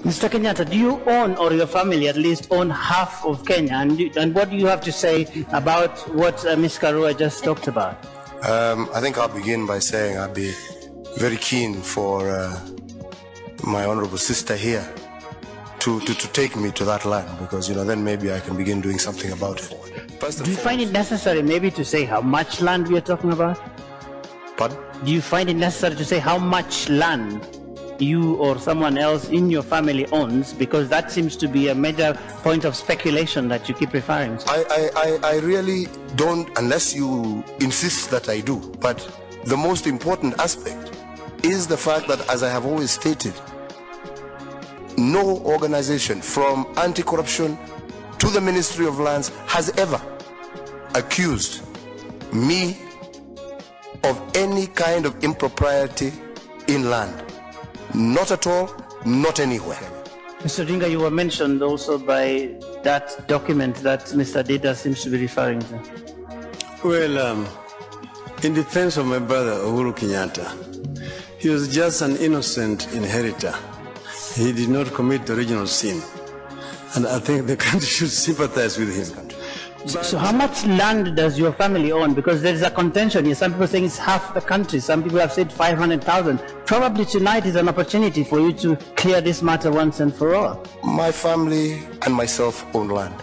Mr. Kenyatta, do you own, or your family at least own, half of Kenya? And what do you have to say about what Ms. Karua just talked about? I think I'll begin by saying I'd be very keen for my honorable sister here to take me to that land, because then maybe I can begin doing something about it. Do you find it necessary maybe to say how much land we are talking about? Pardon? Do you find it necessary to say how much land you or someone else in your family owns, because that seems to be a major point of speculation that you keep referring to? I really don't, unless you insist that I do. But the most important aspect is the fact that, as I have always stated, no organization from anti-corruption to the Ministry of Lands has ever accused me of any kind of impropriety in land. Not at all, not anywhere. Mr. Odinga, you were mentioned also by that document that Mr. Dida seems to be referring to. Well, in defense of my brother Uhuru Kenyatta, he was just an innocent inheritor. He did not commit the original sin. And I think the country should sympathize with him. So how much land does your family own? Because there is a contention here. Some people saying it's half the country. Some people have said 500,000. Probably tonight is an opportunity for you to clear this matter once and for all. My family and myself own land.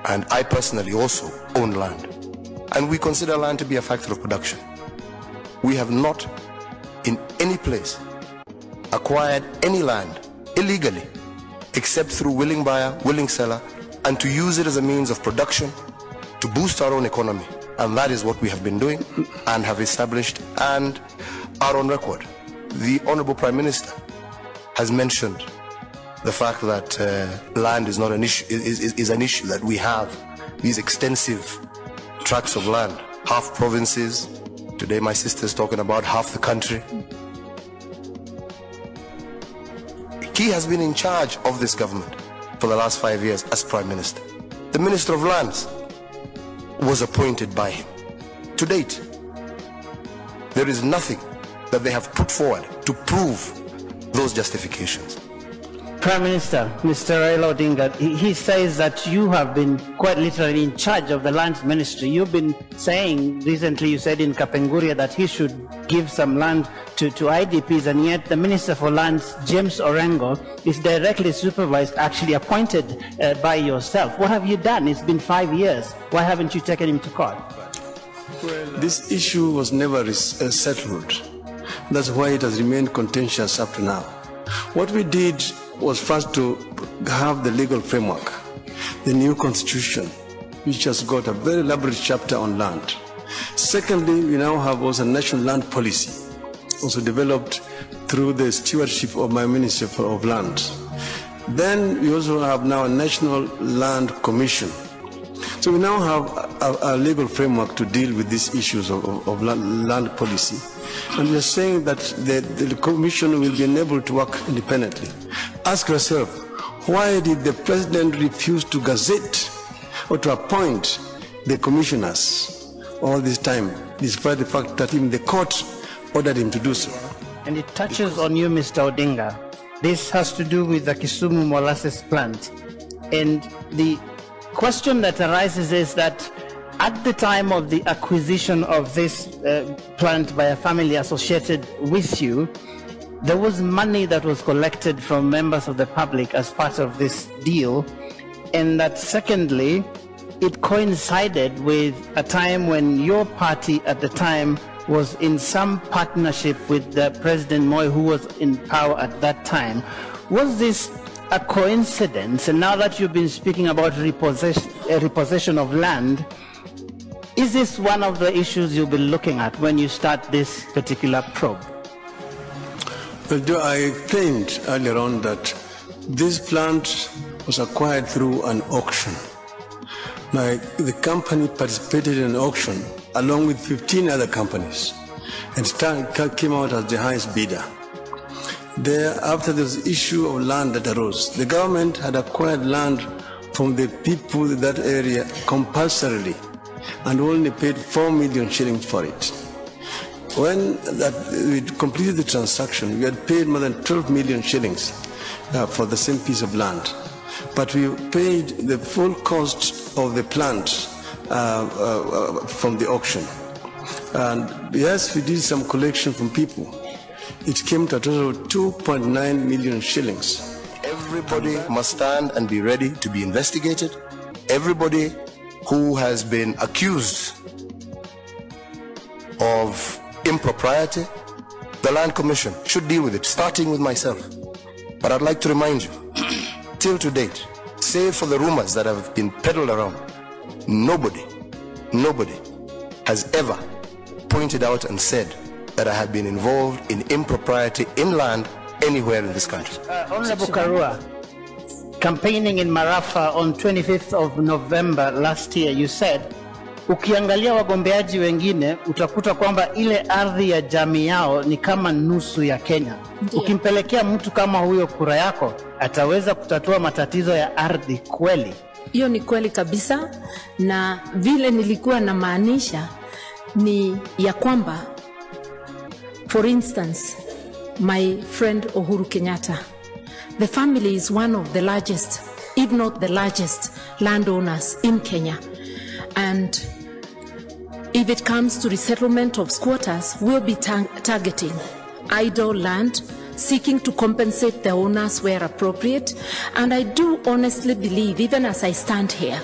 And I personally also own land. And we consider land to be a factor of production. We have not in any place acquired any land illegally, except through willing buyer, willing seller, and to use it as a means of production to boost our own economy. And that is what we have been doing and have established and are on record. The Honorable Prime Minister has mentioned the fact that land is not an issue, is an issue, that we have these extensive tracts of land, half provinces. Today my sister is talking about half the country. He has been in charge of this government for the last 5 years as Prime Minister. The Minister of Lands was appointed by him. To date, there is nothing that they have put forward to prove those justifications. Prime Minister, Mr. Raila Odinga, he says that you have been quite literally in charge of the Lands Ministry. You've been saying, recently you said in Kapenguria, that he should give some land to IDPs, and yet the Minister for Lands, James Orengo, is directly supervised, actually appointed by yourself. What have you done? It's been 5 years. Why haven't you taken him to court? Well, this issue was never settled. That's why it has remained contentious up to now. What we did was first to have the legal framework, the new constitution, which has got a very elaborate chapter on land. Secondly, we now have also a national land policy, also developed through the stewardship of my Ministry of Land. Then we also have now a National Land Commission. So we now have a legal framework to deal with these issues of land policy. And we are saying that the Commission will be enabled to work independently. Ask yourself, why did the President refuse to gazette or to appoint the commissioners all this time, despite the fact that even the court ordered him to do so? And it touches on you, Mr. Odinga. This has to do with the Kisumu molasses plant. And the question that arises is that at the time of the acquisition of this plant by a family associated with you, there was money that was collected from members of the public as part of this deal, and that secondly, it coincided with a time when your party at the time was in some partnership with President Moi, who was in power at that time. Was this a coincidence? And now that you've been speaking about repossession of land, is this one of the issues you'll be looking at when you start this particular probe? Well, I claimed earlier on that this plant was acquired through an auction. The company participated in an auction along with 15 other companies and came out as the highest bidder. After this issue of land that arose, the government had acquired land from the people in that area compulsorily and only paid 4 million shillings for it. When we completed the transaction, we had paid more than 12 million shillings for the same piece of land. But we paid the full cost of the plant from the auction. And yes, we did some collection from people. It came to a total of 2.9 million shillings. Everybody must stand and be ready to be investigated. Everybody who has been accused of impropriety, the Land Commission should deal with it, starting with myself. But I'd like to remind you, till to date, save for the rumors that have been peddled around, nobody has ever pointed out and said that I have been involved in impropriety in land anywhere in this country. Honorable Karua, campaigning in Marafa on 25th of November last year, you said, ukiangalia wagombeaji wengine utakuta kwamba ile ardhi ya jamii yao ni kama nusu ya Kenya. Ndiyo. Ukimpelekea mtu kama huyo kura yako, ataweza kutatua matatizo ya ardhi kweli? Hiyo ni kweli kabisa, na vile nilikuwa na maanisha ni ya kwamba, for instance, my friend Uhuru Kenyatta, the family is one of the largest, if not the largest, landowners in Kenya. And if it comes to resettlement of squatters, we'll be targeting idle land, seeking to compensate the owners where appropriate. And I do honestly believe, even as I stand here,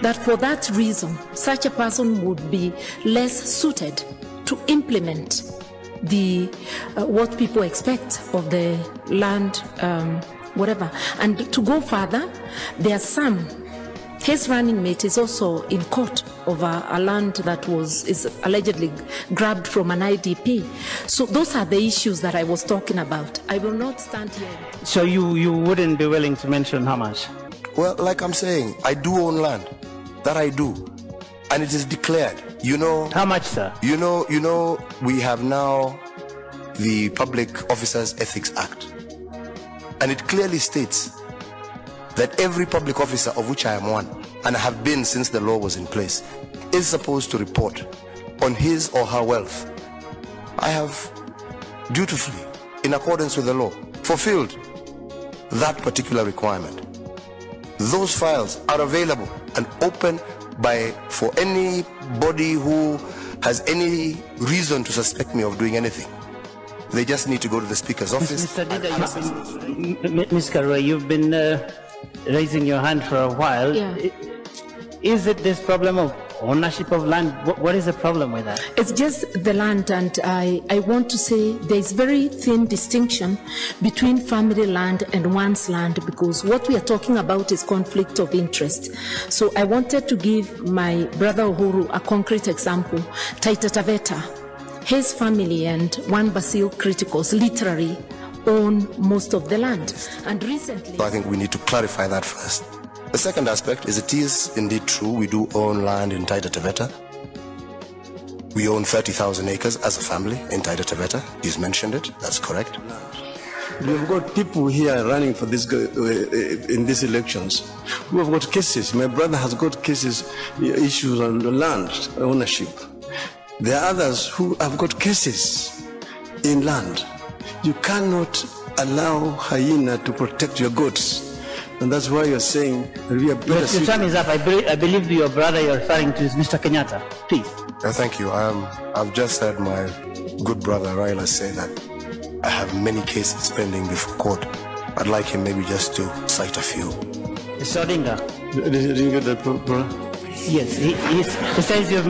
that for that reason, such a person would be less suited to implement the what people expect of the land, whatever. And to go further, there are some. His running mate is also in court over a land that is allegedly grabbed from an IDP. So those are the issues that I was talking about. I will not stand here. So you wouldn't be willing to mention how much? Well, like I'm saying, I do own land. That I do. And it is declared. You know... How much, sir? You know, we have now the Public Officers Ethics Act. And it clearly states that every public officer, of which I am one, and I have been since the law was in place, is supposed to report on his or her wealth. I have dutifully, in accordance with the law, fulfilled that particular requirement. Those files are available and open for anybody who has any reason to suspect me of doing anything. They just need to go to the Speaker's office. Mr. Dida, Ms. Karua, you've been raising your hand for a while. Yeah. Is it this problem of ownership of land? What is the problem with that? It's just the land, and I want to say there's very thin distinction between family land and one's land, because what we are talking about is conflict of interest. So I wanted to give my brother Uhuru a concrete example. Taita Taveta, his family and one Basil Criticals literally own most of the land. And recently... So I think we need to clarify that first. The second aspect is it is indeed true we do own land in Taita Taveta. We own 30,000 acres as a family in Taita Taveta. He's mentioned it, that's correct. We've got people here running for this in these elections who have got cases. My brother has got cases, issues on the land ownership. There are others who have got cases in land. You cannot allow hyena to protect your goats. And that's why you're saying we are better. Your time is up. I believe your brother you're referring to is Mr. Kenyatta. Please. Thank you. I've just heard my good brother Raila say that I have many cases pending before court. I'd like him maybe just to cite a few. Mr. Odinga. Did you get that, brother? Yes, he says you've